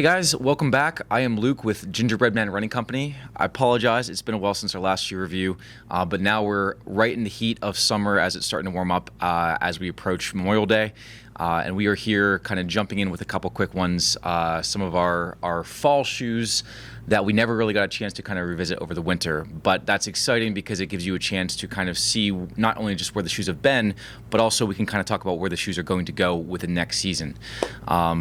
Hey guys, welcome back. I am Luke with Gingerbread Man Running Company. I apologize, it's been a while since our last shoe review, but now we're right in the heat of summer as it's starting to warm up as we approach Memorial Day. And we are here kind of jumping in with a couple quick ones, some of our fall shoes that we never really got a chance to kind of revisit over the winter. But that's exciting because it gives you a chance to kind of see not only just where the shoes have been, but also we can kind of talk about where the shoes are going to go with the next season.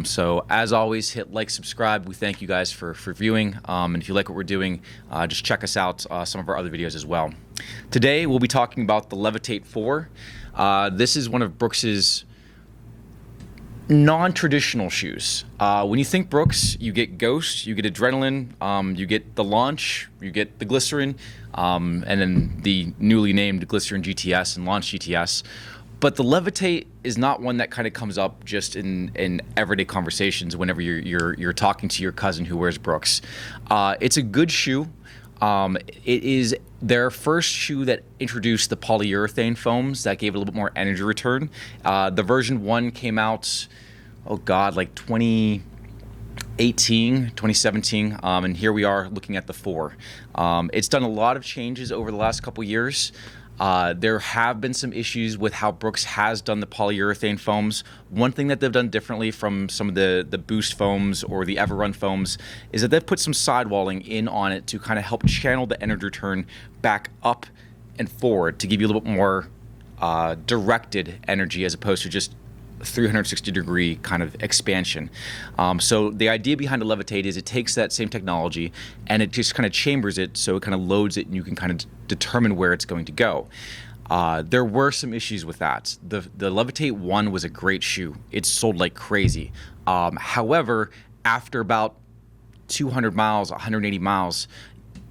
So as always, hit like, subscribe. We thank you guys for viewing. And if you like what we're doing, just check us out, some of our other videos as well. Today, we'll be talking about the Levitate 4. This is one of Brooks's non-traditional shoes. When you think Brooks, you get Ghost, you get Adrenaline, you get the Launch, you get the Glycerin, and then the newly named Glycerin GTS and Launch GTS. But the Levitate is not one that kind of comes up just in everyday conversations whenever you're talking to your cousin who wears Brooks. It's a good shoe. It is their first shoe that introduced the polyurethane foams that gave it a little bit more energy return. The version 1 came out, like 2018, 2017, and here we are looking at the 4. It's done a lot of changes over the last couple years. There have been some issues with how Brooks has done the polyurethane foams. One thing that they've done differently from some of the Boost foams or the Everrun foams is that they've put some sidewalling in on it to kind of help channel the energy return back up and forward to give you a little bit more directed energy as opposed to just 360-degree kind of expansion. So the idea behind the Levitate is it takes that same technology and it just kind of chambers it so it kind of loads it and you can kind of determine where it's going to go. There were some issues with that. The Levitate 1 was a great shoe. It sold like crazy. However, after about 200 miles, 180 miles,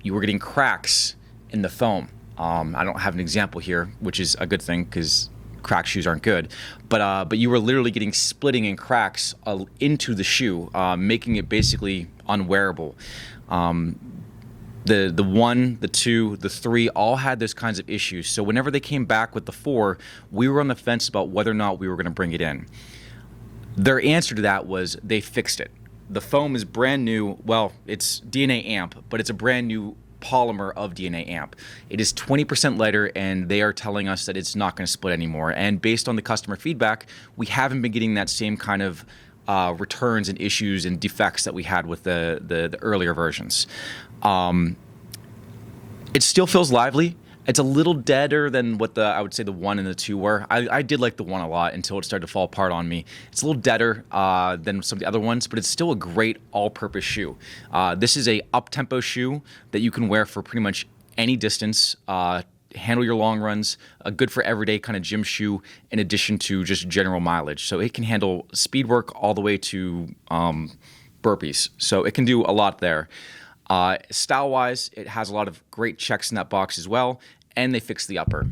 you were getting cracks in the foam. I don't have an example here, which is a good thing because crack shoes aren't good, but you were literally getting splitting and cracks into the shoe, making it basically unwearable. The 1, the 2, the 3 all had those kinds of issues. So whenever they came back with the 4, we were on the fence about whether or not we were going to bring it in. Their answer to that was they fixed it. The foam is brand new. Well, it's DNA AMP, but it's a brand new polymer of DNA AMP. It is 20% lighter, and they are telling us that it's not going to split anymore. And based on the customer feedback, we haven't been getting that same kind of returns and issues and defects that we had with the earlier versions. It still feels lively. It's a little deader than what I would say the 1 and the 2 were. I did like the 1 a lot until it started to fall apart on me. It's a little deader than some of the other ones, but it's still a great all-purpose shoe. This is a up-tempo shoe that you can wear for pretty much any distance, handle your long runs, a good for everyday kind of gym shoe in addition to just general mileage. So it can handle speed work all the way to burpees. So it can do a lot there. Style-wise, it has a lot of great checks in that box as well, and they fixed the upper.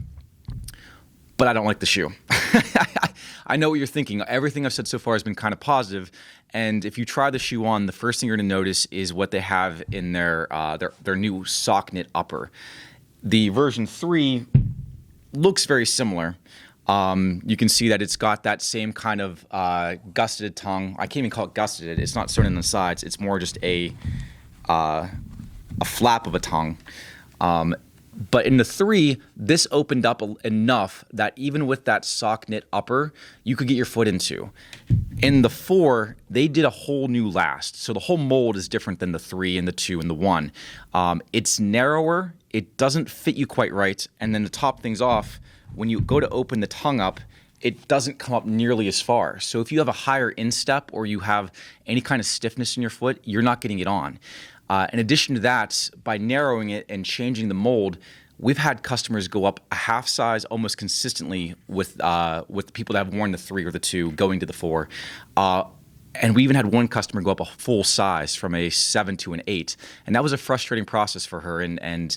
But I don't like the shoe. I know what you're thinking. Everything I've said so far has been kind of positive, and if you try the shoe on, the first thing you're going to notice is what they have in their new sock knit upper. The version 3 looks very similar. You can see that it's got that same kind of gusseted tongue. I can't even call it gusseted. It's not sewn in the sides. It's more just a flap of a tongue. But in the 3, this opened up enough that even with that sock knit upper, you could get your foot into. In the 4, they did a whole new last. So the whole mold is different than the 3 and the 2 and the 1. It's narrower. It doesn't fit you quite right. And then to top things off, when you go to open the tongue up, it doesn't come up nearly as far. So if you have a higher instep or you have any kind of stiffness in your foot, you're not getting it on. In addition to that, by narrowing it and changing the mold, we've had customers go up a half size almost consistently with people that have worn the 3 or the 2 going to the 4. And we even had one customer go up a full size from a 7 to an 8. And that was a frustrating process for her. And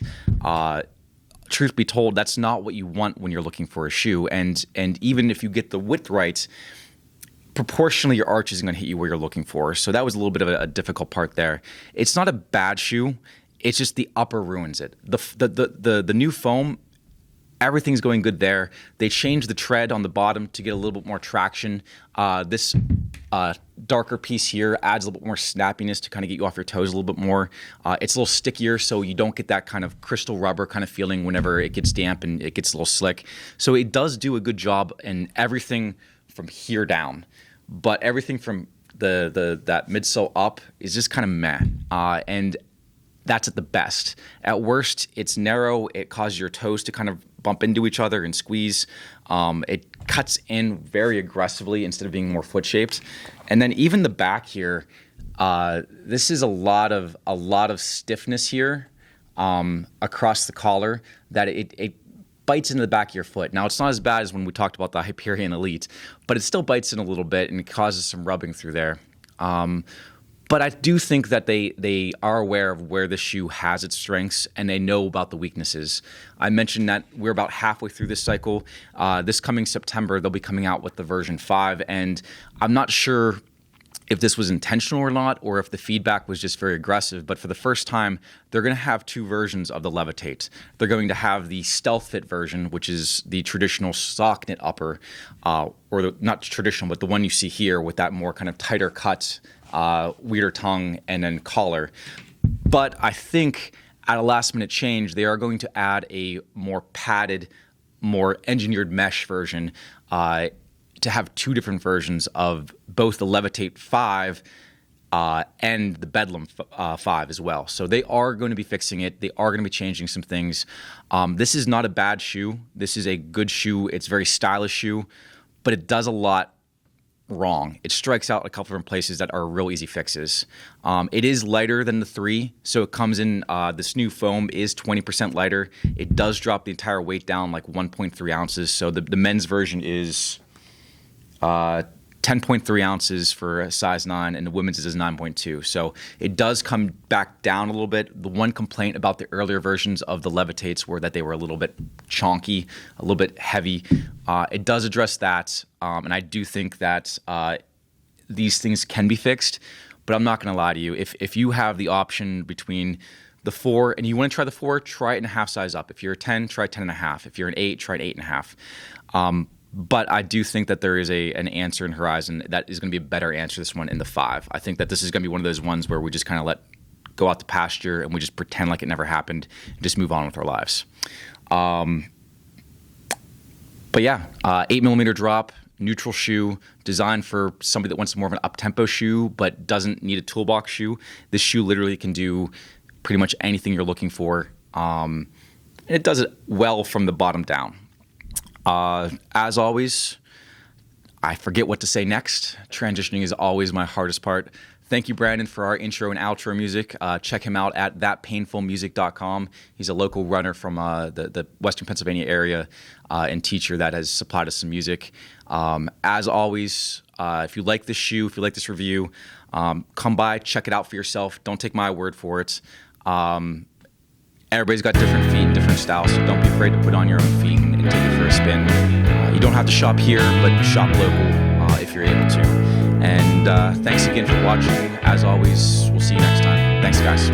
truth be told, that's not what you want when you're looking for a shoe. And even if you get the width right, proportionally your arch isn't going to hit you where you're looking for. So that was a little bit of a difficult part there. It's not a bad shoe. It's just the upper ruins it. The new foam everything's going good there. They changed the tread on the bottom to get a little bit more traction. This darker piece here adds a little bit more snappiness to kind of get you off your toes a little bit more. It's a little stickier, so you don't get that kind of crystal rubber kind of feeling whenever it gets damp and it gets a little slick. So it does do a good job in everything from here down, but everything from that midsole up is just kind of meh. And that's at the best. At worst, it's narrow. It causes your toes to kind of bump into each other and squeeze. It cuts in very aggressively instead of being more foot-shaped. And then even the back here, this is a lot of stiffness here across the collar that it bites into the back of your foot. Now, it's not as bad as when we talked about the Hyperion Elite, but it still bites in a little bit and it causes some rubbing through there. But I do think that they are aware of where the shoe has its strengths and they know about the weaknesses. I mentioned that we're about halfway through this cycle. This coming September, they'll be coming out with the version 5, and I'm not sure if this was intentional or not, or if the feedback was just very aggressive. But for the first time, they're going to have 2 versions of the Levitate. They're going to have the Stealth Fit version, which is the traditional sock knit upper, not traditional, but the one you see here with that more kind of tighter cut, weirder tongue, and then collar. But I think at a last minute change, they are going to add a more padded, more engineered mesh version, to have 2 different versions of both the Levitate 5 and the Bedlam 5 as well. So they are going to be fixing it. They are going to be changing some things. This is not a bad shoe. This is a good shoe. It's a very stylish shoe, but it does a lot wrong. It strikes out a couple different places that are real easy fixes. It is lighter than the 3, so it comes in, this new foam is 20% lighter. It does drop the entire weight down like 1.3 ounces. So the men's version is 10.3 ounces for a size 9, and the women's is 9.2. So it does come back down a little bit. The one complaint about the earlier versions of the Levitates were that they were a little bit chonky, a little bit heavy. It does address that, and I do think that these things can be fixed. But I'm not going to lie to you. If you have the option between the 4 and you want to try the 4, try it in a half size up. If you're a 10, try 10.5. If you're an 8, try an 8.5. But I do think that there is an answer in Horizon that is going to be a better answer to this one in the 5. I think that this is going to be one of those ones where we just kind of let go out the pasture and we just pretend like it never happened and just move on with our lives. But yeah, 8mm drop, neutral shoe, designed for somebody that wants more of an up-tempo shoe but doesn't need a toolbox shoe. This shoe literally can do pretty much anything you're looking for. And it does it well from the bottom down. As always, I forget what to say next. Transitioning is always my hardest part. Thank you, Brandon, for our intro and outro music. Check him out at thatpainfulmusic.com. He's a local runner from the Western Pennsylvania area and teacher that has supplied us some music. As always, if you like this shoe, if you like this review, come by, check it out for yourself. Don't take my word for it. Everybody's got different feet and different styles, so don't be afraid to put on your own feet and take it for a spin. You don't have to shop here, but shop local if you're able to. And thanks again for watching. As always, we'll see you next time. Thanks, guys.